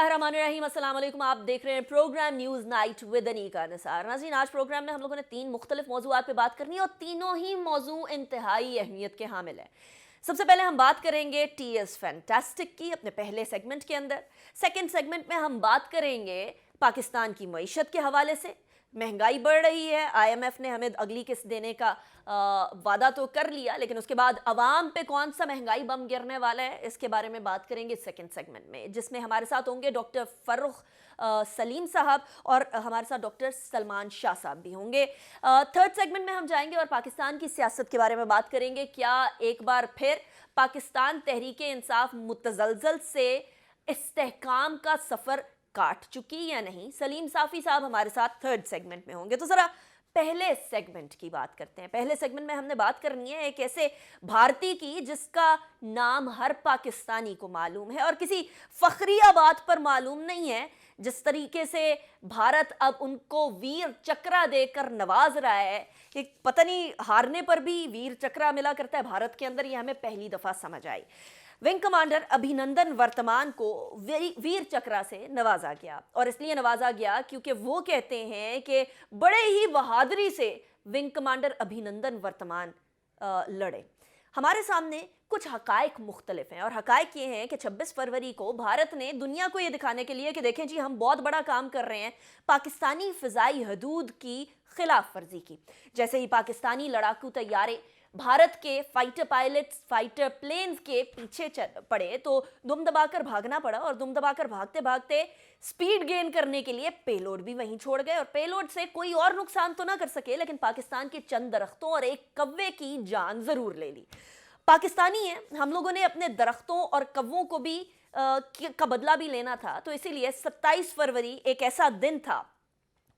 बिस्मिल्लाहिर्रहमानिर्रहीम, अस्सलाम वालेकुम। आप देख रहे हैं program news night with Anika Nisar. नाज़रीन, आज प्रोग्राम में हम लोगों ने 3 मुख्तलिफ मौज़ूआत पे बात करनी है और तीनों ही मौजू इंतहाई अहमियत के हामिल है। सबसे पहले हम बात करेंगे टीएस फैंटास्टिक की अपने पहले सेगमेंट के अंदर। सेकंड सेगमेंट में हम बात करेंगे पाकिस्तान की मईशत के हवाले से। महंगाई बढ़ रही है, आईएमएफ ने हमें अगली किस्त देने का वादा तो कर लिया, लेकिन उसके बाद अवाम पे कौन सा महंगाई बम गिरने वाला है, इसके बारे में बात करेंगे सेकंड सेगमेंट में, जिसमें हमारे साथ होंगे डॉक्टर फर्रुख सलीम साहब और हमारे साथ डॉक्टर सलमान शाह साहब भी होंगे। थर्ड सेगमेंट में हम जाएंगे और पाकिस्तान की सियासत के बारे में बात करेंगे। क्या एक बार फिर पाकिस्तान तहरीके इंसाफ मुतजलजल से इस्तेहकाम का सफ़र काट चुकी या नहीं? सलीम साफ़ी साहब हमारे साथ थर्ड सेगमेंट में होंगे। तो ज़रा पहले सेगमेंट की बात करते हैं। पहले सेगमेंट में हमने बात करनी है एक ऐसे भारतीय की जिसका नाम हर पाकिस्तानी को मालूम है और किसी फखरिया बात पर मालूम नहीं है। जिस तरीके से भारत अब उनको वीर चक्रा देकर नवाज रहा है कि पता नहीं हारने पर भी वीर चक्रा मिला करता है भारत के अंदर, ये हमें पहली दफ़ा समझ आई। विंग कमांडर अभिनंदन वर्तमान को वीर चक्रा से नवाजा गया और इसलिए नवाजा गया क्योंकि वो कहते हैं कि बड़े ही बहादुरी से विंग कमांडर अभिनंदन वर्तमान लड़े। हमारे सामने कुछ हकायक मुख्तलिफ हैं और हकायक ये हैं कि 26 फरवरी को भारत ने दुनिया को ये दिखाने के लिए कि देखें जी हम बहुत बड़ा काम कर रहे हैं, पाकिस्तानी फ़िज़ाई हदूद की खिलाफ वर्जी की। जैसे ही पाकिस्तानी लड़ाकू तैयारे भारत के फाइटर पायलट्स फाइटर प्लेन्स के पीछे पड़े तो दुम दबाकर भागना पड़ा और दुम दबाकर भागते भागते स्पीड गेन करने के लिए पेलोड भी वहीं छोड़ गए और पेलोड से कोई और नुकसान तो ना कर सके, लेकिन पाकिस्तान के चंद दरख्तों और एक कव्वे की जान जरूर ले ली। पाकिस्तानी है, हम लोगों ने अपने दरख्तों और कव्वों को भी का बदला भी लेना था, तो इसीलिए 27 फरवरी एक ऐसा दिन था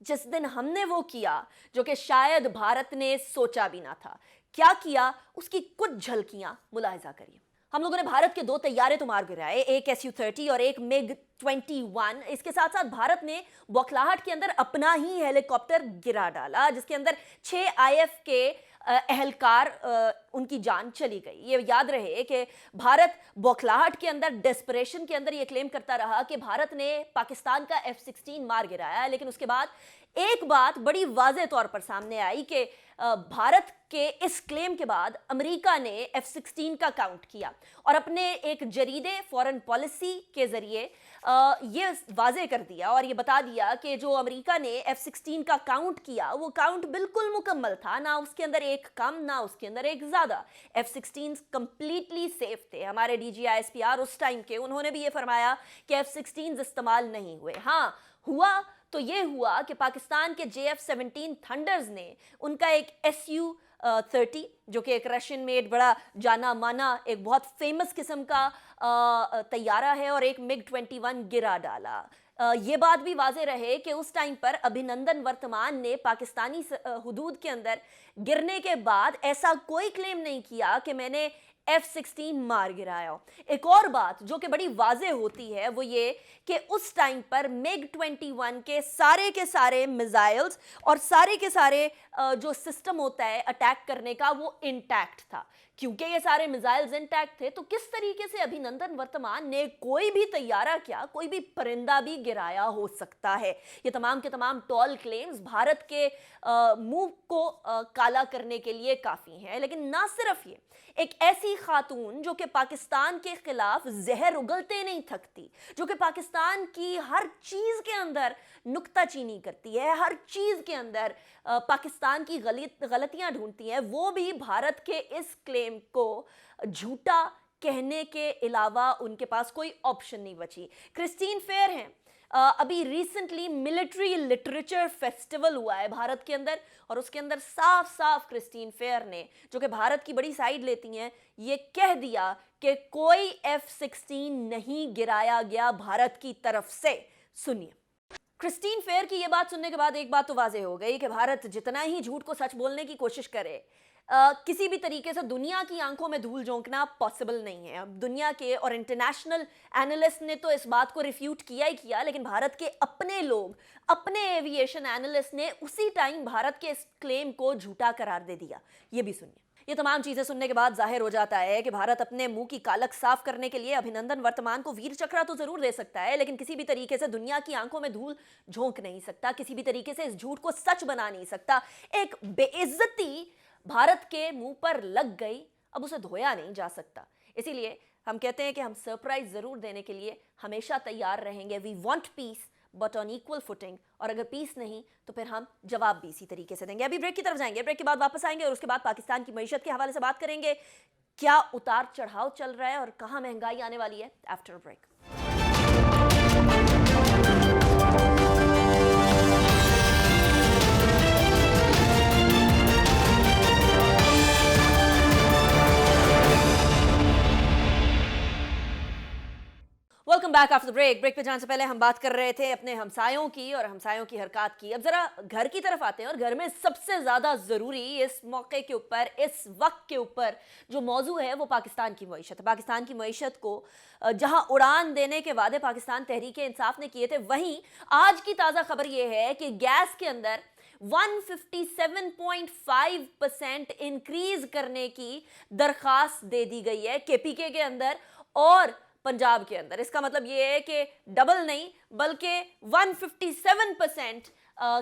जिस दिन हमने वो किया जो कि शायद भारत ने सोचा भी ना था। क्या किया उसकी कुछ झलकियां मुलाहिजा करिए। हम लोगों ने भारत के 2 तैयारे तो मार गिराए, एक SU-30 और एक MiG-21। इसके साथ साथ भारत ने बौखलाहट के अंदर अपना ही हेलीकॉप्टर गिरा डाला जिसके अंदर 6 IF के एहलकार उनकी जान चली गई। ये याद रहे कि भारत बौखलाहट के अंदर, डेस्परेशन के अंदर ये क्लेम करता रहा कि भारत ने पाकिस्तान का F-16 मार गिराया, लेकिन उसके बाद एक बात बड़ी वाज़ेह तौर पर सामने आई कि भारत के इस क्लेम के बाद अमेरिका ने F-16 का काउंट किया और अपने एक जरीदे फॉरेन पॉलिसी के ज़रिए ये वाज़ेह कर दिया और ये बता दिया कि जो अमेरिका ने F-16 का काउंट किया वो काउंट बिल्कुल मुकम्मल था, ना उसके अंदर एक कम ना उसके अंदर एक ज़्यादा। F-16 कंप्लीटली सेफ थे। हमारे DGISPR उस टाइम के, उन्होंने भी ये फरमाया कि F-16 इस्तेमाल नहीं हुए। हाँ, हुआ तो ये हुआ कि पाकिस्तान के JF-17 थंडर्स ने उनका एक SU-30 जो कि एक रशियन मेड बड़ा जाना माना एक बहुत फेमस किस्म का तैयारा है और एक MiG-21 गिरा डाला। ये बात भी वाज़ेह रहे कि उस टाइम पर अभिनंदन वर्तमान ने पाकिस्तानी हुदूद के अंदर गिरने के बाद ऐसा कोई क्लेम नहीं किया कि मैंने F-16 मार गिराया। एक और बात जो कि बड़ी वाज़ेह होती है वो ये कि उस टाइम पर MiG-21 के सारे मिसाइल्स और सारे के सारे जो सिस्टम होता है अटैक करने का वो इंटैक्ट था। क्योंकि ये सारे मिसाइल्स इंटैक्ट थे तो किस तरीके से अभिनंदन वर्तमान ने कोई भी तैयारा क्या, कोई भी परिंदा भी गिराया हो सकता है? ये तमाम के तमाम टॉल क्लेम्स भारत के मुंह को काला करने के लिए काफ़ी हैं। लेकिन ना सिर्फ ये, एक ऐसी खातून जो कि पाकिस्तान के खिलाफ जहर उगलते नहीं थकती, जो कि पाकिस्तान की हर चीज़ के अंदर नुक्ताचीनी करती है, हर चीज़ के अंदर पाकिस्तान की गलतियां ढूंढती है, वो भी भारत के इस क्लेम को झूठा कहने के अलावा उनके पास कोई ऑप्शन नहीं बची। क्रिस्टीन फेयर हैं। अभी रिसेंटली मिलिट्री लिटरेचर फेस्टिवल हुआ है भारत के अंदर और उसके अंदर साफ साफ क्रिस्टीन फेयर ने, जो कि भारत की बड़ी साइड लेती हैं, ये कह दिया कि कोई F-16 नहीं गिराया गया भारत की तरफ से। सुनिए, क्रिस्टीन फेयर की ये बात सुनने के बाद एक बात तो वाज़ेह हो गई कि भारत जितना ही झूठ को सच बोलने की कोशिश करे, किसी भी तरीके से दुनिया की आंखों में धूल झोंकना पॉसिबल नहीं है। अब दुनिया के और इंटरनेशनल एनालिस्ट ने तो इस बात को रिफ्यूट किया ही किया, लेकिन भारत के अपने लोग, अपने एविएशन एनालिस्ट ने उसी टाइम भारत के इस क्लेम को झूठा करार दे दिया। ये भी सुनिए। ये तमाम चीजें सुनने के बाद जाहिर हो जाता है कि भारत अपने मुंह की कालक साफ करने के लिए अभिनंदन वर्तमान को वीर चक्र तो जरूर दे सकता है, लेकिन किसी भी तरीके से दुनिया की आंखों में धूल झोंक नहीं सकता, किसी भी तरीके से इस झूठ को सच बना नहीं सकता। एक बेइज्जती भारत के मुंह पर लग गई, अब उसे धोया नहीं जा सकता। इसीलिए हम कहते हैं कि हम सरप्राइज जरूर देने के लिए हमेशा तैयार रहेंगे। We want peace but on equal footing, और अगर पीस नहीं तो फिर हम जवाब भी इसी तरीके से देंगे। अभी ब्रेक की तरफ जाएंगे, ब्रेक के बाद वापस आएंगे और उसके बाद पाकिस्तान की मईशत के हवाले से बात करेंगे। क्या उतार चढ़ाव चल रहा है और कहां महंगाई आने वाली है after break. Welcome back after break. Break पे जाने से पहले हम बात कर रहे थे अपने हमसायों की और हमसायों की हरकत की। अब जरा घर की तरफ आते हैं, और घर में सबसे ज्यादा जरूरी इस मौके के ऊपर, इस वक्त के ऊपर जो मौजू है वो पाकिस्तान की मईशत है। पाकिस्तान की मईशत को जहां उड़ान देने के वादे पाकिस्तान तहरीक इंसाफ ने किए थे, वहीं आज की ताजा खबर यह है कि गैस के अंदर 157.5% इंक्रीज करने की दरखास्त दे दी गई है केपीके के अंदर और पंजाब के अंदर। इसका मतलब यह है कि डबल नहीं बल्कि 157%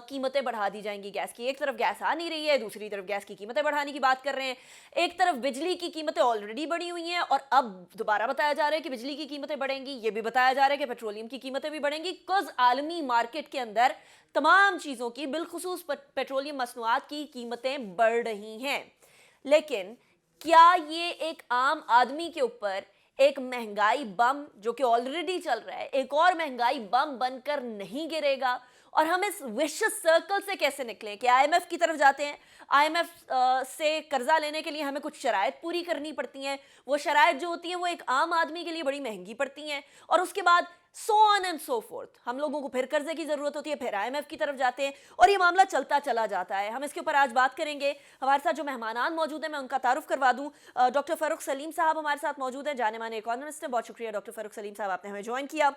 कीमतें बढ़ा दी जाएंगी गैस की। एक तरफ गैस आ नहीं रही है, दूसरी तरफ गैस की कीमतें बढ़ाने की बात कर रहे हैं। एक तरफ बिजली की कीमतें ऑलरेडी बढ़ी हुई हैं और अब दोबारा बताया जा रहा है कि बिजली की कीमतें बढ़ेंगी। ये भी बताया जा रहा है कि पेट्रोलियम की कीमतें भी बढ़ेंगी। कुछ आलमी मार्केट के अंदर तमाम चीजों की, बिलखुसूस पेट्रोलियम मसनूआत की कीमतें बढ़ रही हैं। लेकिन क्या ये एक आम आदमी के ऊपर एक महंगाई बम, जो कि ऑलरेडी चल रहा है, एक और महंगाई बम बनकर नहीं गिरेगा? और हम इस विशियस सर्कल से कैसे निकलें कि आईएमएफ की तरफ जाते हैं, आईएमएफ से कर्जा लेने के लिए हमें कुछ शराइत पूरी करनी पड़ती हैं, वो शराइत जो होती हैं वो एक आम आदमी के लिए बड़ी महंगी पड़ती हैं, और उसके बाद so on and so fourth हम लोगों को फिर कर्जे की जरूरत होती है, फिर आईएमएफ की तरफ जाते हैं और ये मामला चलता चला जाता है। हम इसके ऊपर आज बात करेंगे। हमारे साथ जो मेहमानान मौजूद हैं मैं उनका तारुफ करवा दूं। डॉक्टर फरूख सलीम साहब हमारे साथ मौजूद हैं, जाने माने इकोनॉमिस्ट हैं। बहुत शुक्रिया डॉक्टर फरूख सलीम साहब, आपने हमें ज्वाइन किया।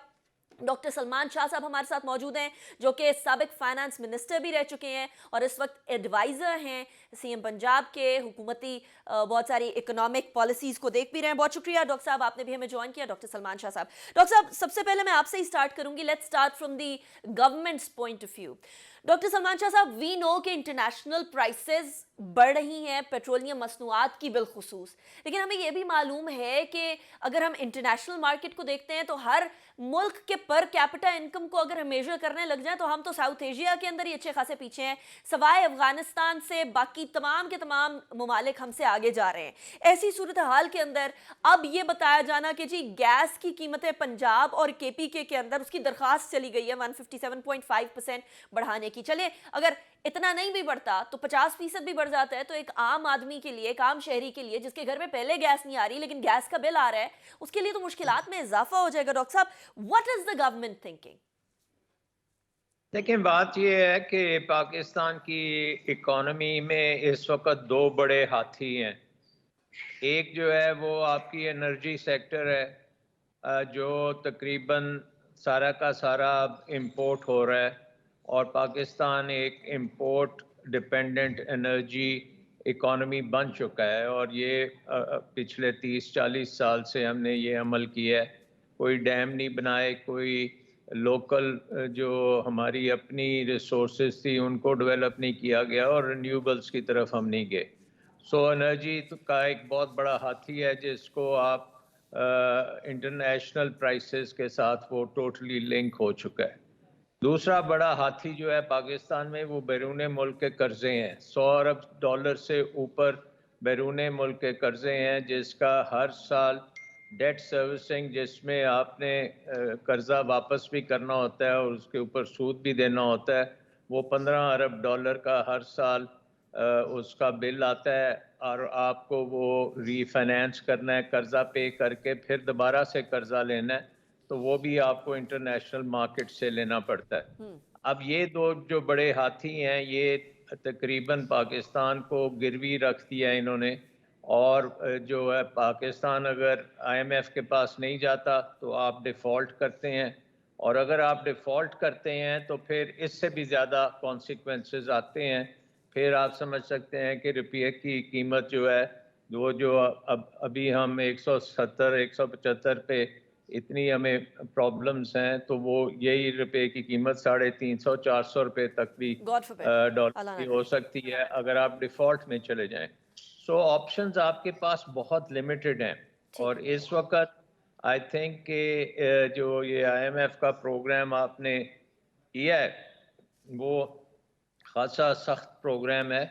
डॉक्टर सलमान शाह साहब हमारे साथ मौजूद हैं, जो कि साबिक फाइनेंस मिनिस्टर भी रह चुके हैं और इस वक्त एडवाइजर हैं सीएम पंजाब के, हुकूमती बहुत सारी इकोनॉमिक पॉलिसीज को देख भी रहे हैं। बहुत शुक्रिया डॉक्टर साहब, आपने भी हमें ज्वाइन किया। डॉक्टर सलमान शाह साहब, डॉक्टर साहब सबसे पहले मैं आपसे ही स्टार्ट करूंगी। Let's start from the governments point of view. Doctor Salman Shah साहब, वी नो कि इंटरनेशनल प्राइसेस बढ़ रही हैं पेट्रोलियम मसनूआत की बिलखुसूस, लेकिन हमें यह भी मालूम है कि अगर हम इंटरनेशनल मार्केट को देखते हैं तो हर मुल्क के पर कैपिटा इनकम को अगर हम मेजर करने लग जाएं तो हम तो साउथ एशिया के अंदर ही अच्छे खासे पीछे हैं। सवाए अफगानिस्तान से बाकी तमाम के तमाम ममालिक हमसे आगे जा रहे हैं। ऐसी सूरत हाल के अंदर अब ये बताया जाना कि जी गैस की कीमतें पंजाब और केपीके के अंदर उसकी दरखास्त चली गई है 157.5% बढ़ाने की। चले अगर इतना नहीं भी बढ़ता तो 50% भी बढ़ जाता है, तो एक आम आदमी के लिए, एक आम शहरी के लिए जिसके घर में पहले गैस नहीं आ रही लेकिन गैस का बिल आ रहा है, उसके लिए तो मुश्किलात में इजाफा हो जाएगा। डॉक्टर साहब, what is the government thinking? देखिए, बात यह है कि पाकिस्तान की इकोनॉमी में इस वक्त दो बड़े हाथी हैं। एक जो है वो आपकी एनर्जी सेक्टर है, जो तकरीबन सारा का सारा इंपोर्ट हो रहा है और पाकिस्तान एक इंपोर्ट डिपेंडेंट एनर्जी इकोनॉमी बन चुका है। और ये पिछले 30-40 साल से हमने ये अमल किया है। कोई डैम नहीं बनाए, कोई लोकल जो हमारी अपनी रिसोर्सेज थी उनको डेवलप नहीं किया गया और रिन्यूएबल्स की तरफ हम नहीं गए। सो एनर्जी का एक बहुत बड़ा हाथी है जिसको आप इंटरनेशनल प्राइसेस के साथ वो टोटली लिंक हो चुका है। दूसरा बड़ा हाथी जो है पाकिस्तान में वो बैरून मुल्क के कर्जे हैं। 100 अरब डॉलर से ऊपर बैरून मुल्क के कर्जे हैं, जिसका हर साल डेट सर्विसिंग, जिसमें आपने कर्जा वापस भी करना होता है और उसके ऊपर सूद भी देना होता है, वो 15 अरब डॉलर का हर साल उसका बिल आता है और आपको वो रीफाइनेंस करना है, कर्जा पे करके फिर दोबारा से कर्जा लेना है, तो वो भी आपको इंटरनेशनल मार्केट से लेना पड़ता है। अब ये दो जो बड़े हाथी हैं, ये तकरीबन पाकिस्तान को गिरवी रख दिया इन्होंने। और जो है पाकिस्तान अगर आईएमएफ के पास नहीं जाता तो आप डिफ़ॉल्ट करते हैं, और अगर आप डिफ़ॉल्ट करते हैं तो फिर इससे भी ज़्यादा कॉन्सिक्वेंसेस आते हैं। फिर आप समझ सकते हैं कि रुपये की कीमत जो है वो जो अब अभी हम 170 175 पे इतनी हमें प्रॉब्लम्स हैं, तो वो यही रुपए की कीमत 350 400 रुपए तक भी गॉड फॉरबिड, डॉलर अल्लाह की ना हो करे। सकती है अगर आप डिफॉल्ट में चले जाएं। सो ऑप्शंस आपके पास बहुत लिमिटेड हैं। ठीक और है। इस वक्त आई थिंक कि जो ये आईएमएफ का प्रोग्राम आपने किया है वो खासा सख्त प्रोग्राम है,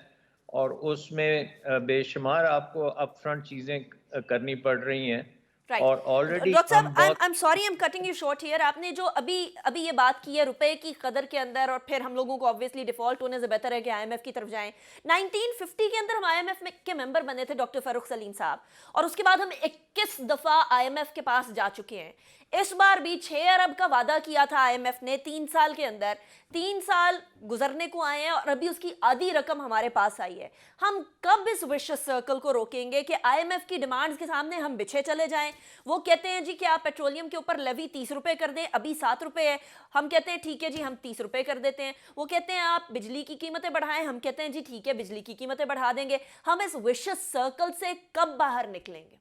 और उसमें बेशुमार आपको अपफ्रंट चीज़ें करनी पड़ रही हैं। राइट। और ऑलरेडी डॉक्टर साहब, हम आई बहुत am sorry, I am cutting you short here. आपने जो अभी अभी ये बात की है रुपए की कदर के अंदर, और फिर हम लोगों को ऑब्वियसली डिफॉल्ट होने से बेहतर है कि आईएमएफ की तरफ जाएं। 1950 के अंदर हम आईएमएफ में के मेंबर बने थे, डॉक्टर फारूक सलीम साहब, और उसके बाद हम 21 दफा आईएमएफ के पास जा चुके हैं। इस बार भी 6 अरब का वादा किया था आईएमएफ ने 3 साल के अंदर। 3 साल गुजरने को आए हैं और अभी उसकी आधी रकम हमारे पास आई है। हम कब इस विशियस सर्कल को रोकेंगे कि आईएमएफ की डिमांड्स के सामने हम बिछे चले जाएं? वो कहते हैं जी कि आप पेट्रोलियम के ऊपर लेवी 30 रुपए कर दें, अभी 7 रुपए है। हम कहते हैं ठीक है जी, हम 30 रुपए कर देते हैं। वो कहते हैं आप बिजली की कीमतें बढ़ाएं, हम कहते हैं जी ठीक है, बिजली की कीमतें बढ़ा देंगे। हम इस विशियस सर्कल से कब बाहर निकलेंगे?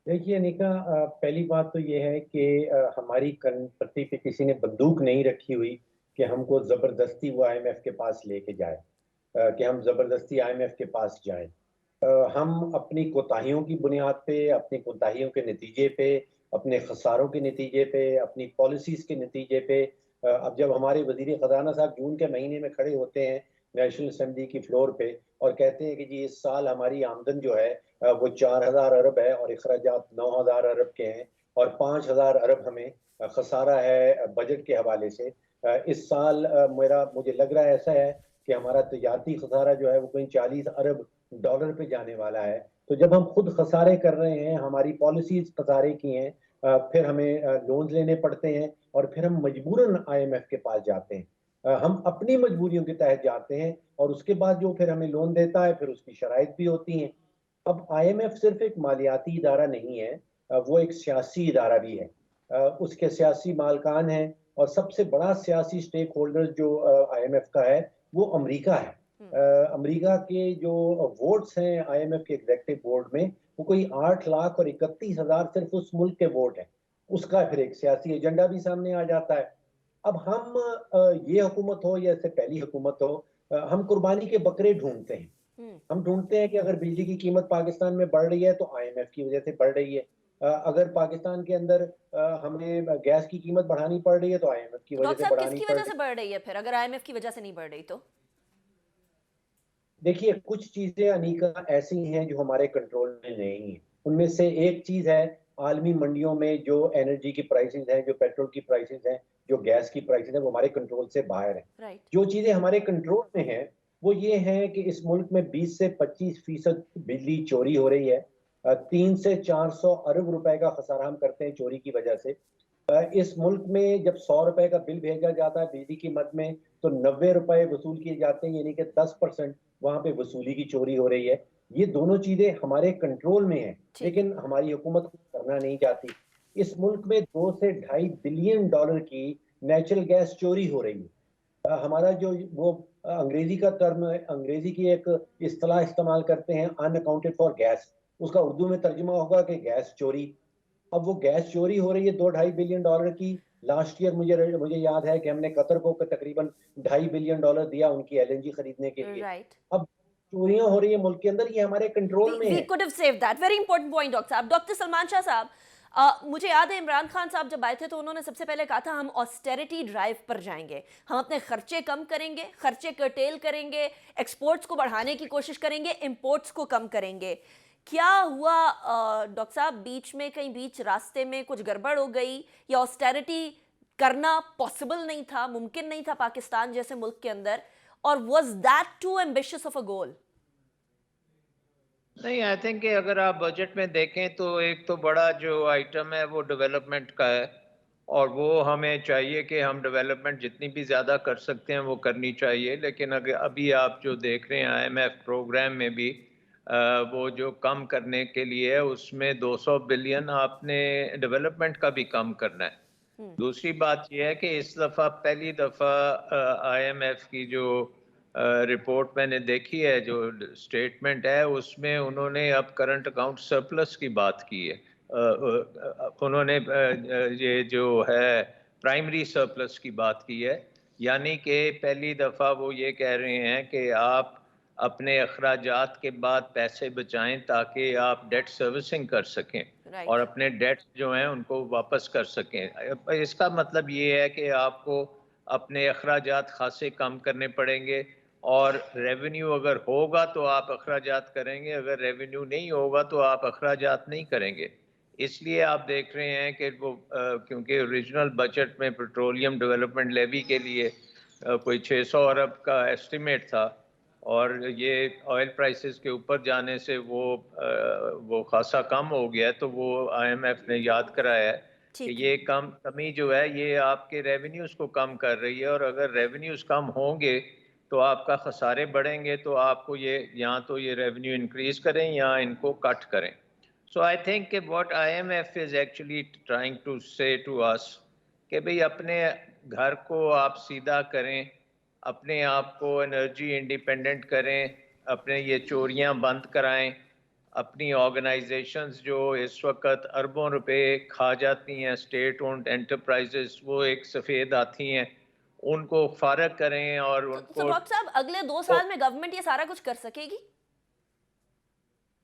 देखिए निका, पहली बात तो ये है कि हमारी प्रति पे किसी ने बंदूक नहीं रखी हुई कि हमको जबरदस्ती वो आईएमएफ के पास लेके जाए, कि हम जबरदस्ती आईएमएफ के पास जाएं। हम अपनी कोताहियों की बुनियाद पे, अपनी कोताहियों के नतीजे पे, अपने खसारों के नतीजे पे, अपनी पॉलिसीज के नतीजे पे, अब जब हमारे वजीर खजाना साहब जून के महीने में खड़े होते हैं नेशनल असेंबली की फ्लोर पे और कहते हैं कि जी इस साल हमारी आमदन जो है वो 4,000 अरब है और अखराजात 9,000 अरब के हैं, और 5,000 अरब हमें खसारा है बजट के हवाले से। इस साल मुझे लग रहा है ऐसा है कि हमारा तजारती खसारा जो है वो कोई 40 अरब डॉलर पे जाने वाला है। तो जब हम खुद खसारे कर रहे हैं, हमारी पॉलिसीज खसारे की हैं, फिर हमें लोन लेने पड़ते हैं और फिर हम मजबूरन आईएमएफ के पास जाते हैं। हम अपनी मजबूरियों के तहत जाते हैं और उसके बाद जो फिर हमें लोन देता है फिर उसकी शराइत भी होती हैं। अब आईएमएफ सिर्फ एक मालियाती इदारा नहीं है, वो एक सियासी इदारा भी है। उसके सियासी मालकान हैं और सबसे बड़ा सियासी स्टेक होल्डर जो आईएमएफ का है वो अमेरिका है। अमेरिका के जो वोट्स हैं आईएमएफ के एग्जीक्यूटिव बोर्ड में वो कोई 8,31,000 सिर्फ उस मुल्क के वोट हैं। उसका फिर एक सियासी एजेंडा भी सामने आ जाता है। अब हम ये हुकूमत हो या इससे पहली हुकूमत हो, हम कुर्बानी के बकरे ढूंढते हैं। हम ढूंढते हैं कि अगर बिजली की कीमत पाकिस्तान में बढ़ रही है तो आईएमएफ की वजह से बढ़ रही है। अगर पाकिस्तान के अंदर हमें गैस की कीमत बढ़ानी पड़ रही है तो आईएमएफ की वजह डॉक्टर से साहब, बढ़ानी किसकी पड़ वजह रही से है। बढ़ रही है फिर, अगर आईएमएफ की वजह से नहीं बढ़ रही तो? देखिए कुछ चीजें अनीका ऐसी हैं जो हमारे कंट्रोल में नहीं है। उनमें से एक चीज है आलमी मंडियों में जो एनर्जी की प्राइसेस हैं, जो पेट्रोल की प्राइसेस हैं, जो गैस की प्राइसेस हैं, वो हमारे कंट्रोल से बाहर है। राइट। जो चीजें हमारे कंट्रोल में हैं वो ये है कि इस मुल्क में 20 से 25% बिजली चोरी हो रही है। 3 से 400 अरब रुपए का खसारा हम करते हैं चोरी की वजह से। इस मुल्क में जब 100 रुपए का बिल भेजा जाता है बिजली की मद में तो 90 रुपए वसूल किए जाते हैं, यानी कि 10% वहां पे वसूली की चोरी हो रही है। ये दोनों चीजें हमारे कंट्रोल में है, ठीक। लेकिन हमारी हुकूमत करना नहीं चाहती। इस मुल्क में 2 से 2.5 बिलियन डॉलर की नेचुरल गैस चोरी हो रही है। हमारा जो वो अंग्रेजी का टर्म है, अंग्रेजी की एक इस्तेलाह इस्तेमाल करते हैं अनअकाउंटेड फॉर गैस, उसका उर्दू में तर्जुमा होगा कि गैस चोरी। अब वो गैस चोरी हो रही है 2-2.5 बिलियन डॉलर की। लास्ट ईयर मुझे याद है कि हमने कतर को तकरीबन 2.5 बिलियन डॉलर दिया उनकी एलएनजी खरीदने के लिए। राइट। अब चोरियां हो रही है मुल्क के अंदर, ये हमारे कंट्रोल में वी है। Could have saved that. Very important point doctor साहब। डॉक्टर सलमान शाह साहब, मुझे याद है इमरान खान साहब जब आए थे तो उन्होंने सबसे पहले कहा था हम ऑस्टेरिटी ड्राइव पर जाएंगे, हम अपने खर्चे कम करेंगे, खर्चे कर्टेल करेंगे, एक्सपोर्ट्स को बढ़ाने की कोशिश करेंगे, इंपोर्ट्स को कम करेंगे। क्या हुआ डॉक्टर साहब? बीच में कहीं बीच रास्ते में कुछ गड़बड़ हो गई, या ऑस्टेरिटी करना पॉसिबल नहीं था, मुमकिन नहीं था पाकिस्तान जैसे मुल्क के अंदर, और was that too ambitious of a goal? नहीं, आई थिंक कि अगर आप बजट में देखें तो एक तो बड़ा जो आइटम है वो डेवलपमेंट का है, और वो हमें चाहिए कि हम डेवलपमेंट जितनी भी ज़्यादा कर सकते हैं वो करनी चाहिए। लेकिन अगर अभी आप जो देख रहे हैं आईएमएफ प्रोग्राम में भी वो जो कम करने के लिए है उसमें 200 बिलियन आपने डेवलपमेंट का भी कम करना है। दूसरी बात यह है कि इस दफ़ा पहली दफ़ा आईएमएफ की जो रिपोर्ट मैंने देखी है, जो स्टेटमेंट है उसमें उन्होंने अब करंट अकाउंट सरप्लस की बात की है। उन्होंने ये जो है प्राइमरी सरप्लस की बात की है, यानी कि पहली दफ़ा वो ये कह रहे हैं कि आप अपने अखराजात के बाद पैसे बचाएं ताकि आप डेट सर्विसिंग कर सकें और राइट। अपने डेट्स जो हैं उनको वापस कर सकें। इसका मतलब ये है कि आपको अपने अखराजात खासे कम करने पड़ेंगे, और रेवेन्यू अगर होगा तो आप अखराजात करेंगे, अगर रेवेन्यू नहीं होगा तो आप अखराजात नहीं करेंगे। इसलिए आप देख रहे हैं कि वो क्योंकि ओरिजिनल बजट में पेट्रोलियम डेवलपमेंट लेवी के लिए कोई 600 अरब का एस्टिमेट था, और ये ऑयल प्राइसेस के ऊपर जाने से वो खासा कम हो गया, तो वो आईएमएफ ने याद कराया है कि ठीक है। ये कमी जो है ये आपके रेवेन्यूज को कम कर रही है, और अगर रेवेन्यूज कम होंगे तो आपका खसारे बढ़ेंगे, तो आपको ये या तो ये रेवेन्यू इंक्रीज करें या इनको कट करें। सो आई थिंक कि what IMF is actually trying to say to us कि भाई अपने घर को आप सीधा करें, अपने आप को एनर्जी इंडिपेंडेंट करें, अपने ये चोरियां बंद कराएं, अपनी ऑर्गेनाइजेशंस जो इस वक्त अरबों रुपए खा जाती हैं, स्टेट ओन्ड एंटरप्राइजेस, वो एक सफ़ेद हाथी हैं, उनको फारग करें और तो उनको। डॉक्टर साहब, अगले 2 साल में गवर्नमेंट ये सारा कुछ कर सकेगी?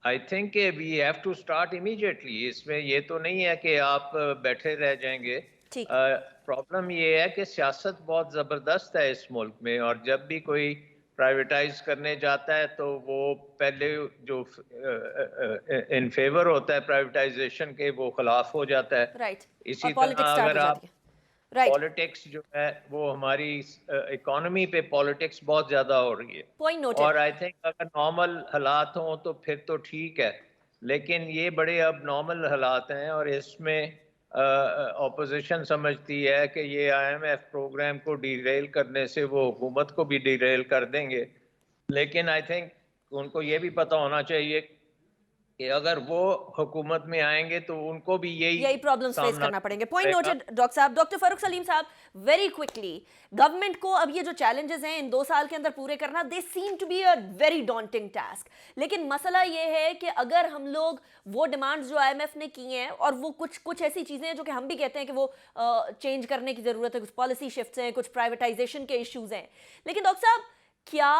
I think we have to start immediately. इसमें ये तो नहीं है कि आप बैठे रह जाएंगे। ठीक है। प्रॉब्लम ये है कि सियासत बहुत ज़बरदस्त है इस मुल्क में, और जब भी कोई प्राइवेटाइज करने जाता है तो वो पहले जो इन फेवर होता है प्राइवेटाइजेशन के, वो खिलाफ हो जाता है। राइट। और इसी पॉलिटिक्स तरह स्टार्ट हो अगर आप जाती है। राइट। पॉलिटिक्स जो है वो हमारी इकोनॉमी पे पॉलिटिक्स बहुत ज़्यादा हो रही है, पॉइंट नोटेड। और आई थिंक अगर नॉर्मल हालात हों तो फिर तो ठीक है, लेकिन ये बड़े अब नॉर्मल हालात हैं, और इसमें ऑपोजिशन समझती है कि ये आईएमएफ प्रोग्राम को डीरेल करने से वो हुकूमत को भी डीरेल कर देंगे। लेकिन आई थिंक उनको ये भी पता होना चाहिए कि अगर वो हुकूमत में आएंगे तो उनको भी यही यही प्रॉब्लम्स फेस सामना करना पड़ेंगे। करना पॉइंट पड़ेगा। नोटेड डॉक्टर साहब। डॉक्टर फारूक सलीम साहब, वेरी क्विकली, गवर्नमेंट को अब ये जो चैलेंजेस हैं इन 2 साल के अंदर पूरे करना, they seem to be a very daunting task. लेकिन मसला ये है कि अगर हम लोग वो डिमांड्स जो आईएमएफ ने की हैं, और वो कुछ कुछ ऐसी चीजें हैं जो कि हम भी कहते हैं कि वो चेंज करने की जरूरत है, कुछ पॉलिसी शिफ्ट्स हैं, कुछ प्राइवेटाइजेशन के इश्यूज हैं, लेकिन डॉक्टर साहब, क्या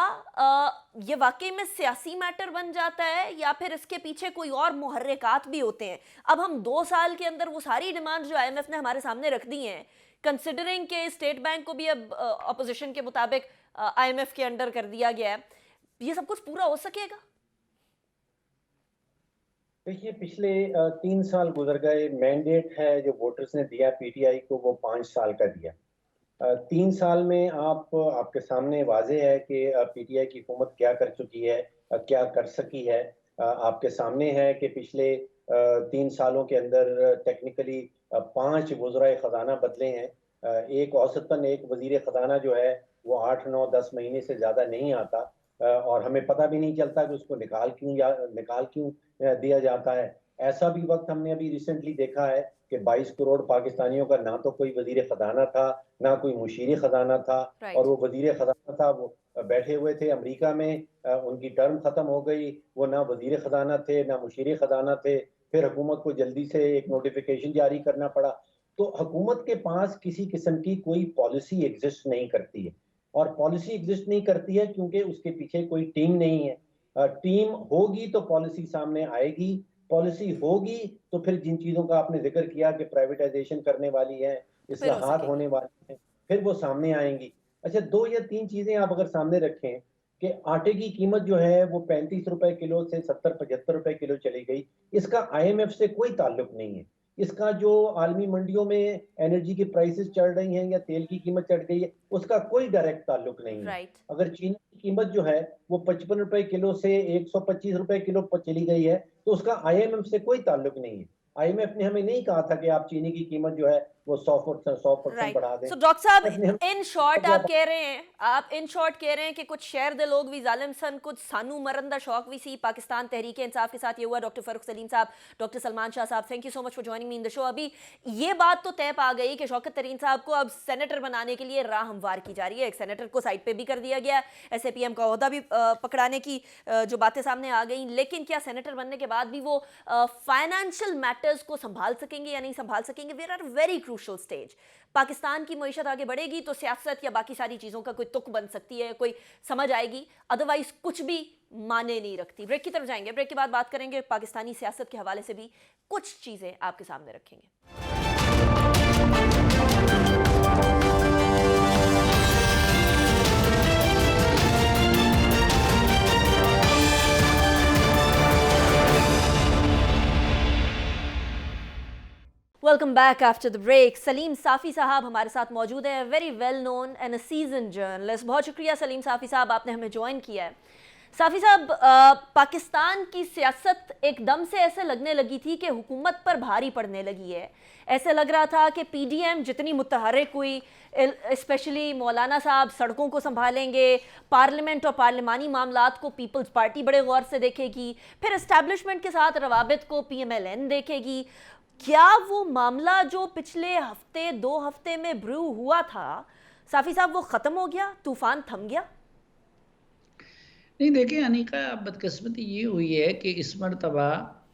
ये वाकई में सियासी मैटर बन जाता है, या फिर इसके पीछे कोई और मुहर्रिकात भी होते हैं? अब हम 2 साल के अंदर वो सारी डिमांड्स जो आईएमएफ ने हमारे सामने रख दी हैं, कंसिडरिंग के स्टेट बैंक को भी अब अपोजिशन के मुताबिक आईएमएफ के अंडर कर दिया गया है, ये सब कुछ पूरा हो सकेगा? देखिए, पिछले 3 साल गुजर गए। मैंडेट है जो वोटर्स ने दिया पीटीआई को, वो 5 साल का दिया। 3 साल में आपके सामने वाजे है कि पीटीआई की हुकूमत क्या कर चुकी है, क्या कर सकी है। आपके सामने है कि पिछले 3 सालों के अंदर टेक्निकली 5 वज़राए ख़जाना बदले हैं। एक औसतन एक वज़ीर ख़जाना जो है वो 8, 9, 10 महीने से ज़्यादा नहीं आता, और हमें पता भी नहीं चलता कि उसको निकाल क्यों दिया जाता है। ऐसा भी वक्त हमने अभी रिसेंटली देखा है कि 22 करोड़ पाकिस्तानियों का ना तो कोई वज़ीर ख़जाना था, ना कोई मुशीर ख़जाना था, और वो वज़ीर ख़जाना था वो बैठे हुए थे अमेरिका में, उनकी टर्म ख़त्म हो गई, वो ना वज़ीर ख़जाना थे ना मुशीर ख़जाना थे। फिर हुकूमत को जल्दी से एक नोटिफिकेशन जारी करना पड़ा। तो हुकूमत के पास किसी किस्म की कोई पॉलिसी एग्जिस्ट नहीं करती है, और पॉलिसी एग्जिस्ट नहीं करती है क्योंकि उसके पीछे कोई टीम नहीं है। टीम होगी तो पॉलिसी सामने आएगी, पॉलिसी होगी तो फिर जिन चीज़ों का आपने जिक्र किया कि प्राइवेटाइजेशन करने वाली है, फिर हो इस्लाहात सकेगी। होने वाली हैं, फिर वो सामने आएंगी। अच्छा, 2 या 3 चीज़ें आप अगर सामने रखें कि आटे की कीमत जो है वो 35 रुपए किलो से 70-75 रुपए किलो चली गई, इसका आईएमएफ से कोई ताल्लुक नहीं है। इसका जो आलमी मंडियों में एनर्जी की प्राइसेस चढ़ रही हैं या तेल की कीमत चढ़ गई है, उसका कोई डायरेक्ट ताल्लुक नहीं है। राइट। अगर चीनी की कीमत जो है वो 55 रुपए किलो से 125 रुपए किलो पर चली गई है, तो उसका आईएमएफ से कोई ताल्लुक नहीं है। IMF ने हमें नहीं कहा था कि आप चीनी की कीमत जो है वो 100% बढ़ा दें। सो डॉक्टर साहब, IMF ने हमें इन शॉर्ट किया आप था। कह रहे हैं, आप इन शॉर्ट कह रहे हैं कि कुछ शहर दे लोग भी जालिम सन, कुछ सानू मरंदा शौक भी सी पाकिस्तान तहरीक इंसाफ के साथ ये हुआ। डॉक्टर फरूख सलीम साहब, डॉक्टर सलमान शाह साहब, thank you so much for joining me in the show. अभी ये बात तो तय पा गई कि शौकत तरीन साहब को अब सेनेटर बनाने के लिए राह हमवार की जा रही है। एक सेनेटर को साइड पे भी कर दिया गया, SAPM का ओहदा भी पकड़ाने की जो बातें सामने आ गई। लेकिन क्या सेनेटर बनने के बाद भी वो फाइनेंशियल मैटर्स को संभाल सकेंगे या नहीं संभाल सकेंगे? We are very crucial stage. Pakistan की मईशत आगे बढ़ेगी तो सियासत या बाकी सारी चीज़ों का कोई तुक बन सकती है, कोई समझ आएगी, अदरवाइज कुछ भी माने नहीं रखती। ब्रेक की तरफ जाएंगे, ब्रेक के बाद बात करेंगे पाकिस्तानी सियासत के हवाले से भी कुछ चीज़ें आपके सामने रखेंगे। Welcome back after the break. Salim Safi साहब हमारे साथ मौजूद हैं, very well known and a seasoned journalist. बहुत शुक्रिया सलीम साफ़ी साहब, आपने हमें ज्वाइन किया है। साफ़ी साहब, पाकिस्तान की सियासत एकदम से ऐसे लगने लगी थी कि हुकूमत पर भारी पड़ने लगी है। ऐसे लग रहा था कि PDM जितनी मुतहर्रिक हुई, स्पेशली मौलाना साहब सड़कों को संभालेंगे, पार्लियामेंट और पार्लिमानी मामलात को पीपल्स पार्टी बड़े गौर से देखेगी, फिर इस्टेब्लिशमेंट के साथ रवाबित को PMLN देखेगी। क्या वो मामला जो पिछले हफ्ते 2 हफ्ते में ब्रू हुआ था, साफ़ी साहब, वो ख़त्म हो गया, तूफान थम गया? नहीं, देखिए अनीका, बदकिस्मती ये हुई है कि इस मरतबा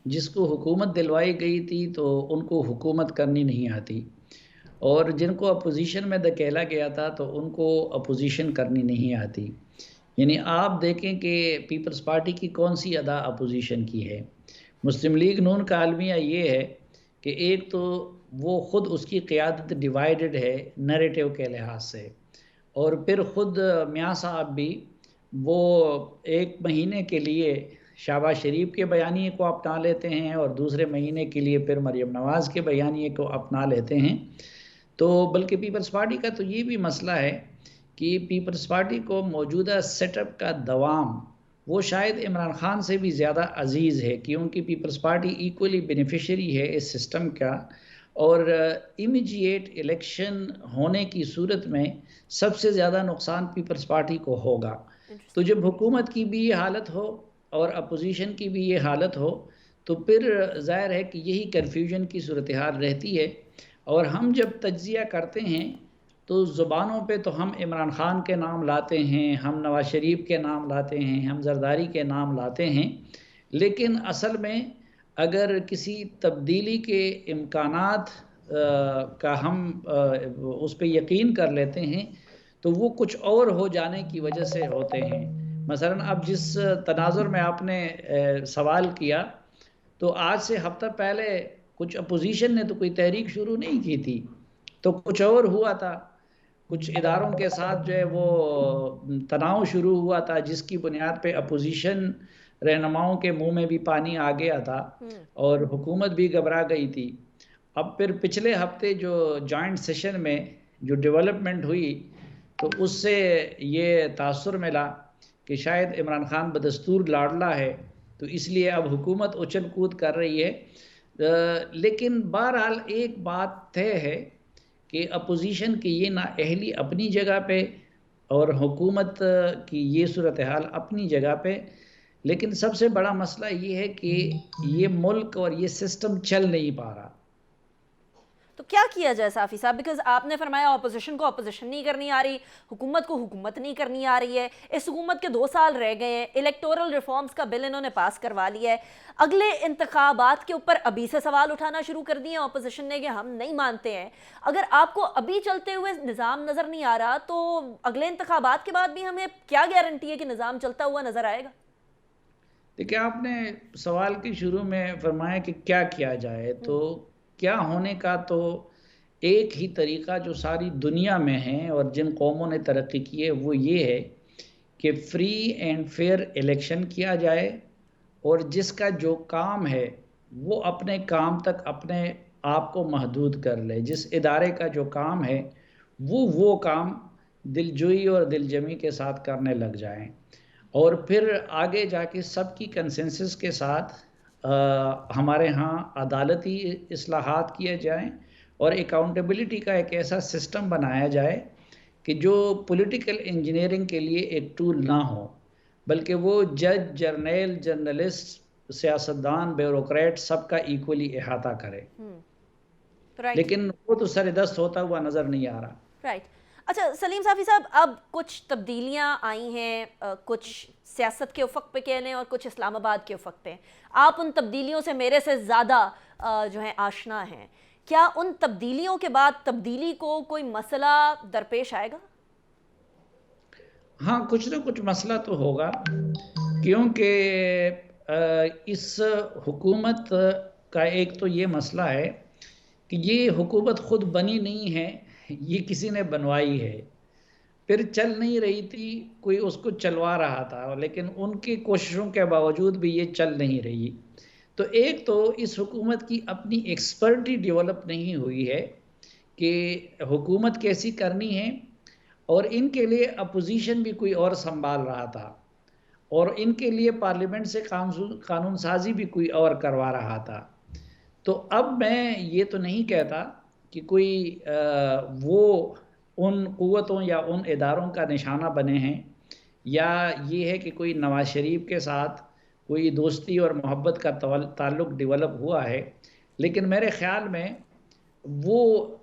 जिसको हुकूमत दिलवाई गई थी तो उनको हुकूमत करनी नहीं आती, और जिनको अपोजिशन में धकेला गया था तो उनको अपोजिशन करनी नहीं आती। यानी आप देखें कि पीपल्स पार्टी की कौन सी अदा अपोजिशन की है। मुस्लिम लीग नून का अलमिया ये है कि एक तो वो ख़ुद उसकी क़ियादत डिवाइडेड है नैरेटिव के लिहाज से, और फिर ख़ुद मियाँ साहब भी वो 1 महीने के लिए शहबाज शरीफ के बयानिए को अपना लेते हैं और दूसरे महीने के लिए फिर मरीम नवाज़ के बयानिए को अपना लेते हैं। तो बल्कि पीपल्स पार्टी का तो ये भी मसला है कि पीपल्स पार्टी को मौजूदा सेटअप का दवाम वो शायद इमरान खान से भी ज़्यादा अजीज़ है, क्योंकि पीपल्स पार्टी इक्वली बेनिफिशरी है इस सिस्टम का, और इमीडिएट इलेक्शन होने की सूरत में सबसे ज़्यादा नुकसान पीपल्स पार्टी को होगा। तो जब हुकूमत की भी ये हालत हो और अपोजिशन की भी ये हालत हो तो फिर ज़ाहिर है कि यही कन्फ्यूजन की सूरत हाल रहती है। और हम जब तज्ज़िया करते हैं तो ज़ुबानों पे तो हम इमरान खान के नाम लाते हैं, हम नवाज शरीफ के नाम लाते हैं, हम जरदारी के नाम लाते हैं, लेकिन असल में अगर किसी तब्दीली के इम्कानात का हम उस पर यकीन कर लेते हैं तो वो कुछ और हो जाने की वजह से होते हैं। मसलन अब जिस तनाजुर में आपने सवाल किया, तो आज से हफ्ता पहले कुछ अपोजिशन ने तो कोई तहरीक शुरू नहीं की थी, तो कुछ और हुआ था। कुछ इदारों के साथ जो है वो तनाव शुरू हुआ था, जिसकी बुनियाद पे अपोजिशन रहनुमाओं के मुंह में भी पानी आ गया था और हुकूमत भी घबरा गई थी। अब फिर पिछले हफ्ते जो जॉइंट सेशन में जो डेवलपमेंट हुई तो उससे ये तासुर मिला कि शायद इमरान खान बदस्तूर लाडला है, तो इसलिए अब हुकूमत उछल कूद कर रही है। लेकिन बहरहाल एक बात तय है कि अपोजिशन की ये नाअहली अपनी जगह पे और हुकूमत की ये सूरत हाल अपनी जगह पे, लेकिन सबसे बड़ा मसला ये है कि ये मुल्क और ये सिस्टम चल नहीं पा रहा। तो क्या किया जाए साफ़ी साहब? बिकॉज आपने फरमाया ऑपोजिशन को ऑपोजिशन नहीं करनी आ रही, हुकूमत को हुकूमत नहीं करनी आ रही है। इस हुकूमत के 2 साल रह गए हैं, इलेक्टोरल रिफॉर्म्स का बिल इन्होंने पास करवा लिया है, अगले इंतखाबात के ऊपर अभी से सवाल उठाना शुरू कर दिए ऑपोजिशन ने कि हम नहीं मानते हैं। अगर आपको अभी चलते हुए निज़ाम नज़र नहीं आ रहा तो अगले इंतखाबात के बाद भी हमें क्या गारंटी है कि निज़ाम चलता हुआ नज़र आएगा? देखिए, आपने सवाल के शुरू में फरमाया कि क्या किया जाए, तो क्या होने का तो एक ही तरीक़ा जो सारी दुनिया में है और जिन कौमों ने तरक्की की है वो ये है कि फ्री एंड फेयर इलेक्शन किया जाए और जिसका जो काम है वो अपने काम तक अपने आप को महदूद कर ले। जिस इदारे का जो काम है वो काम दिलजोई और दिलजमी के साथ करने लग जाएं, और फिर आगे जाके सबकी कंसेंसस के साथ हमारे यहाँ अदालती इस्लाहात किए जाएं और अकाउंटेबिलिटी का एक ऐसा सिस्टम बनाया जाए कि जो पॉलिटिकल इंजीनियरिंग के लिए एक टूल ना हो, बल्कि वो जज, जर्नल, जर्नलिस्ट, सियासतदान, ब्यूरोक्रेट सबका इक्वली अहाता करे। राइट, लेकिन वो तो सरदस्त होता हुआ नज़र नहीं आ रहा। राइट। अच्छा सलीम साफ़ी साहब, अब कुछ तब्दीलियां आई हैं, कुछ सियासत के उफ़क़ पे कह लें और कुछ इस्लामाबाद के उफ़क़ पे। आप उन तब्दीलियों से मेरे से ज़्यादा जो है आशना हैं। क्या उन तब्दीलियों के बाद तब्दीली को कोई मसला दरपेश आएगा? हाँ, कुछ ना कुछ मसला तो होगा, क्योंकि इस हुकूमत का एक तो ये मसला है कि ये हुकूमत ख़ुद बनी नहीं है, ये किसी ने बनवाई है। फिर चल नहीं रही थी, कोई उसको चलवा रहा था, लेकिन उनकी कोशिशों के बावजूद भी ये चल नहीं रही। तो एक तो इस हुकूमत की अपनी एक्सपर्टी डेवलप नहीं हुई है कि हुकूमत कैसी करनी है, और इनके लिए अपोजिशन भी कोई और संभाल रहा था, और इनके लिए पार्लियामेंट से कानून साजी भी कोई और करवा रहा था। तो अब मैं ये तो नहीं कहता कि कोई वो उन क़ुव्वतों या उन इदारों का निशाना बने हैं, या ये है कि कोई नवाज शरीफ के साथ कोई दोस्ती और मोहब्बत का ताल्लुक़ डेवलप हुआ है, लेकिन मेरे ख़्याल में वो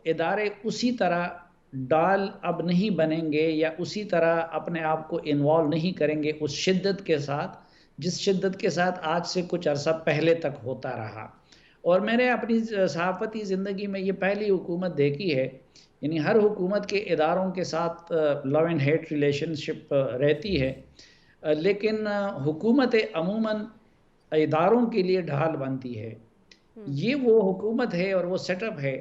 इदारे उसी तरह डाल अब नहीं बनेंगे, या उसी तरह अपने आप को इन्वॉल्व नहीं करेंगे उस शिद्दत के साथ जिस शिद्दत के साथ आज से कुछ अरसा पहले तक होता रहा। और मैंने अपनी सहाफ़ती ज़िंदगी में ये पहली हुकूमत देखी है, यानी हर हुकूमत के इदारों के साथ लव एंड हेट रिलेशनशिप रहती है, लेकिन हुकूमतें अमूमन इदारों के लिए ढाल बनती है। ये वो हुकूमत है और वो सेटअप है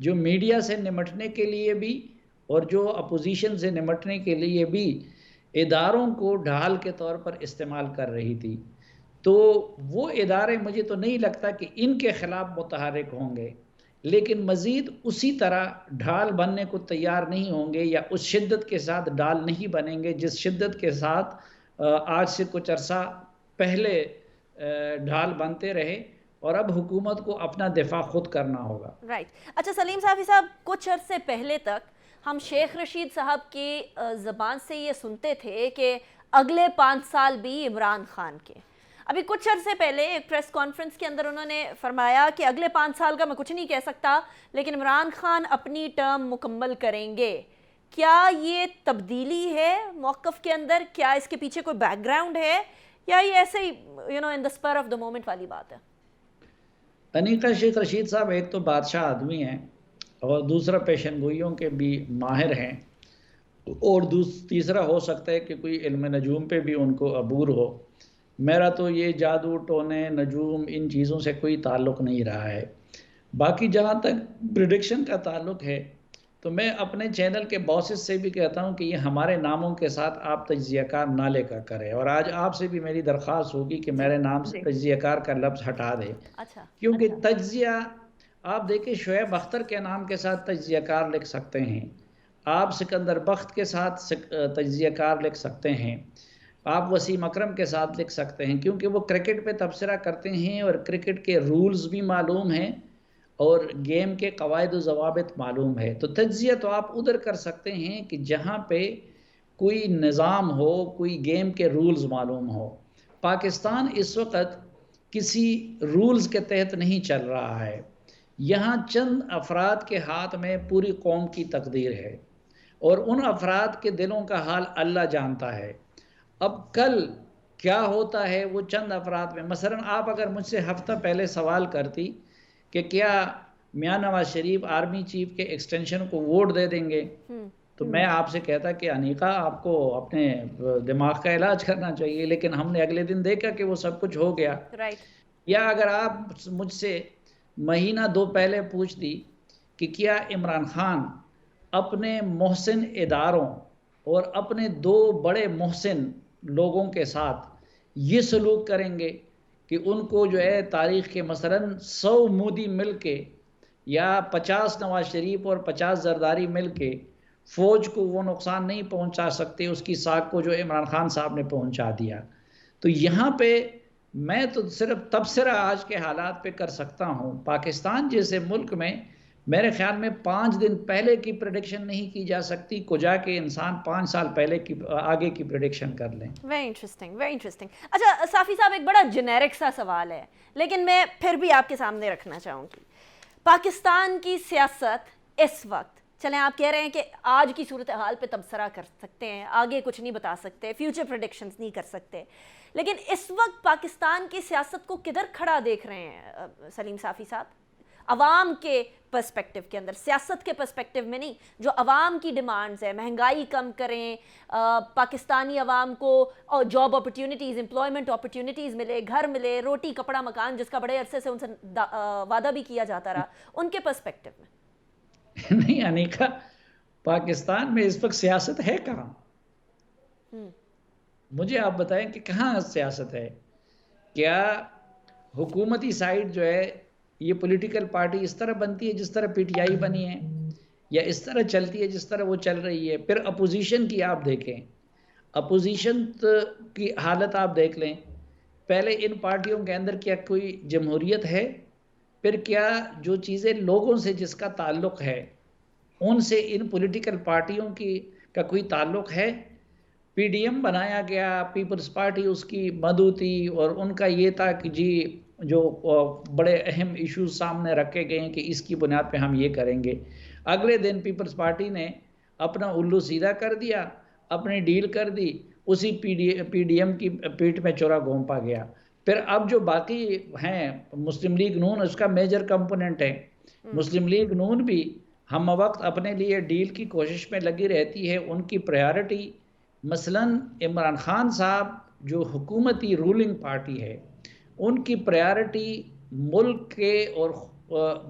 जो मीडिया से निमटने के लिए भी और जो अपोजिशन से निमटने के लिए भी इदारों को ढाल के तौर पर इस्तेमाल कर रही थी। तो वो इदारे मुझे तो नहीं लगता कि इनके ख़िलाफ़ मुतहर्रिक होंगे, लेकिन मज़ीद उसी तरह ढाल बनने को तैयार नहीं होंगे, या उस शिद्दत के साथ ढाल नहीं बनेंगे जिस शिद्दत के साथ आज से कुछ अरसा पहले ढाल बनते रहे, और अब हुकूमत को अपना दिफा खुद करना होगा। राइट। अच्छा सलीम साफ़ी साहब, कुछ अरसे पहले तक हम शेख रशीद साहब की ज़बान से ये सुनते थे कि अगले 5 साल भी इमरान खान के। अभी कुछ अरसे पहले एक प्रेस कॉन्फ्रेंस के अंदर उन्होंने फरमाया कि अगले 5 साल का मैं कुछ नहीं कह सकता, लेकिन इमरान खान अपनी टर्म मुकम्मल करेंगे। क्या ये तब्दीली है मौक़िफ़ के अंदर? क्या इसके पीछे कोई बैकग्राउंड है, या ये ऐसे ही in the spur of the moment वाली बात है? अनीका, शेख रशीद साहब एक तो बादशाह आदमी हैं, और दूसरा पेशन गोइयों के भी माहिर हैं, और तीसरा हो सकता है कि कोई इल्म नजूम पे भी उनको अबूर हो। मेरा तो ये जादू, टोने, नजूम, इन चीज़ों से कोई ताल्लुक़ नहीं रहा है। बाकी जहाँ तक प्रेडिक्शन का ताल्लुक़ है, तो मैं अपने चैनल के बॉसेस से भी कहता हूँ कि ये हमारे नामों के साथ आप तज्ज़ियाकार ना लेकर करें, और आज आपसे भी मेरी दरख्वास्त होगी कि मेरे नाम से तज्ज़ियाकार का लफ्ज़ हटा दें। अच्छा, क्योंकि तज्ज़िया, आप देखिए, शुएब अख्तर के नाम के साथ तज्ज़ियाकार लिख सकते हैं, आप सिकंदर बख्त के साथ तज्ज़ियाकार लिख सकते हैं, आप वसीम अकरम के साथ लिख सकते हैं, क्योंकि वो क्रिकेट पे तबसरा करते हैं और क्रिकेट के रूल्स भी मालूम हैं और गेम के कवायद व ज़वाबित मालूम है। तो तज्ज़िया तो आप उधर कर सकते हैं कि जहाँ पे कोई निज़ाम हो, कोई गेम के रूल्स मालूम हो। पाकिस्तान इस वक्त किसी रूल्स के तहत नहीं चल रहा है। यहाँ चंद अफराद के हाथ में पूरी कौम की तकदीर है, और उन अफराद के दिलों का हाल अल्लाह जानता है। अब कल क्या होता है वो चंद अफराद में, मसलन आप अगर मुझसे हफ्ता पहले सवाल करती कि क्या मियां नवाज शरीफ आर्मी चीफ के एक्सटेंशन को वोट दे देंगे, तो मैं आपसे कहता कि अनीका, आपको अपने दिमाग का इलाज करना चाहिए, लेकिन हमने अगले दिन देखा कि वो सब कुछ हो गया। राइट। या अगर आप मुझसे महीना 2 पहले पूछती कि क्या इमरान खान अपने मोहसिन इदारों और अपने 2 बड़े मोहसिन लोगों के साथ ये सलूक करेंगे कि उनको जो है तारीख़ के मसलन 100 मोदी मिल के या 50 नवाज शरीफ और 50 जरदारी मिल के फ़ौज को वो नुकसान नहीं पहुंचा सकते उसकी साख को जो इमरान खान साहब ने पहुंचा दिया। तो यहाँ पे मैं तो सिर्फ तबसरा आज के हालात पे कर सकता हूँ। पाकिस्तान जैसे मुल्क में मेरे ख्याल में 5 दिन पहले की प्रेडिक्शन नहीं की जा सकती, को जाके इंसान 5 साल पहले की आगे की प्रेडिक्शन कर लें। Very interesting, very interesting. अच्छा साफ़ी साहब, एक बड़ा जेनेरिक सा सवाल है लेकिन मैं फिर भी आपके सामने रखना चाहूँगी। पाकिस्तान की सियासत इस वक्त, चलें आप कह रहे हैं कि आज की सूरत हाल पे तबसरा कर सकते हैं, आगे कुछ नहीं बता सकते, फ्यूचर प्रेडिक्शंस नहीं कर सकते, लेकिन इस वक्त पाकिस्तान की सियासत को किधर खड़ा देख रहे हैं सलीम साफ़ी साहब? अवाम के पर्सपेक्टिव के अंदर, सियासत के पर्सपेक्टिव में नहीं, जो अवाम की डिमांड्स है, महंगाई कम करें, पाकिस्तानी अवाम को और जॉब अपॉर्चुनिटीज़, एम्प्लॉयमेंट अपॉर्चुनिटीज़ मिले, घर मिले, रोटी कपड़ा मकान, जिसका बड़े अरसे से उनसे वादा भी किया जाता रहा, उनके पर्सपेक्टिव में। नहीं अनीका, पाकिस्तान में इस वक्त सियासत है कहाँ? मुझे आप बताएं कि कहाँ सियासत है? क्या हुकूमती साइड जो है, ये पॉलिटिकल पार्टी इस तरह बनती है जिस तरह पीटीआई बनी है, या इस तरह चलती है जिस तरह वो चल रही है? फिर अपोजिशन की आप देखें, अपोजिशन की हालत आप देख लें। पहले इन पार्टियों के अंदर क्या कोई जमहूरियत है? फिर क्या जो चीज़ें लोगों से जिसका ताल्लुक़ है उनसे इन पॉलिटिकल पार्टियों की का कोई ताल्लुक़ है? पीडीएम बनाया गया, पीपल्स पार्टी उसकी मदऊ थी, और उनका ये था कि जी जो बड़े अहम इश्यूज सामने रखे गए हैं कि इसकी बुनियाद पे हम ये करेंगे। अगले दिन पीपल्स पार्टी ने अपना उल्लू सीधा कर दिया, अपनी डील कर दी, उसी पीडीएम की पीठ में चोरा घोंपा गया। फिर अब जो बाकी हैं, मुस्लिम लीग नून उसका मेजर कंपोनेंट है। मुस्लिम लीग नून भी हम वक्त अपने लिए डील की कोशिश में लगी रहती है। उनकी प्रायोरिटी मसलन इमरान खान साहब जो हुकूमती रूलिंग पार्टी है, उनकी प्रायोरिटी मुल्क के और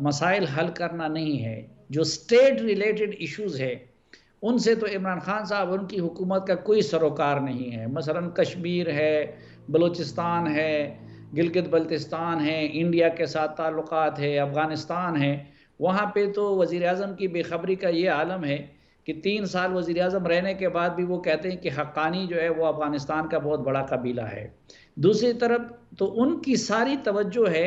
मसाइल हल करना नहीं है। जो स्टेट रिलेटेड इश्यूज़ है उनसे तो इमरान खान साहब, उनकी हुकूमत का कोई सरोकार नहीं है। मसलन कश्मीर है, बलूचिस्तान है, गिलगित बल्तिस्तान है, इंडिया के साथ ताल्लुकात है, अफ़गानिस्तान है। वहाँ पे तो वज़ीर आज़म की बेखबरी का ये आलम है कि 3 साल वज़ीर आज़म रहने के बाद भी वो कहते हैं कि हक्कानी जो है वो अफ़गानिस्तान का बहुत बड़ा कबीला है। दूसरी तरफ तो उनकी सारी तवज्जो है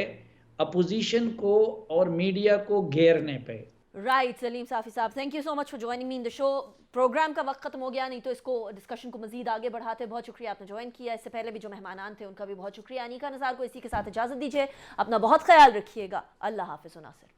अपोजिशन को और मीडिया को घेरने पे। Right Salim Safi sahab, thank you so much for joining me in the show. Program का वक्त खत्म हो गया, नहीं तो इसको डिस्कशन को मजीद आगे बढ़ाते। बहुत शुक्रिया आपने ज्वाइन किया। इससे पहले भी जो मेहमान थे उनका भी बहुत शुक्रिया। अनीका नज़ार को इसी के साथ इजाज़त दीजिए। अपना बहुत ख्याल रखिएगा। अल्लाह हाफ़िज़। नासिर।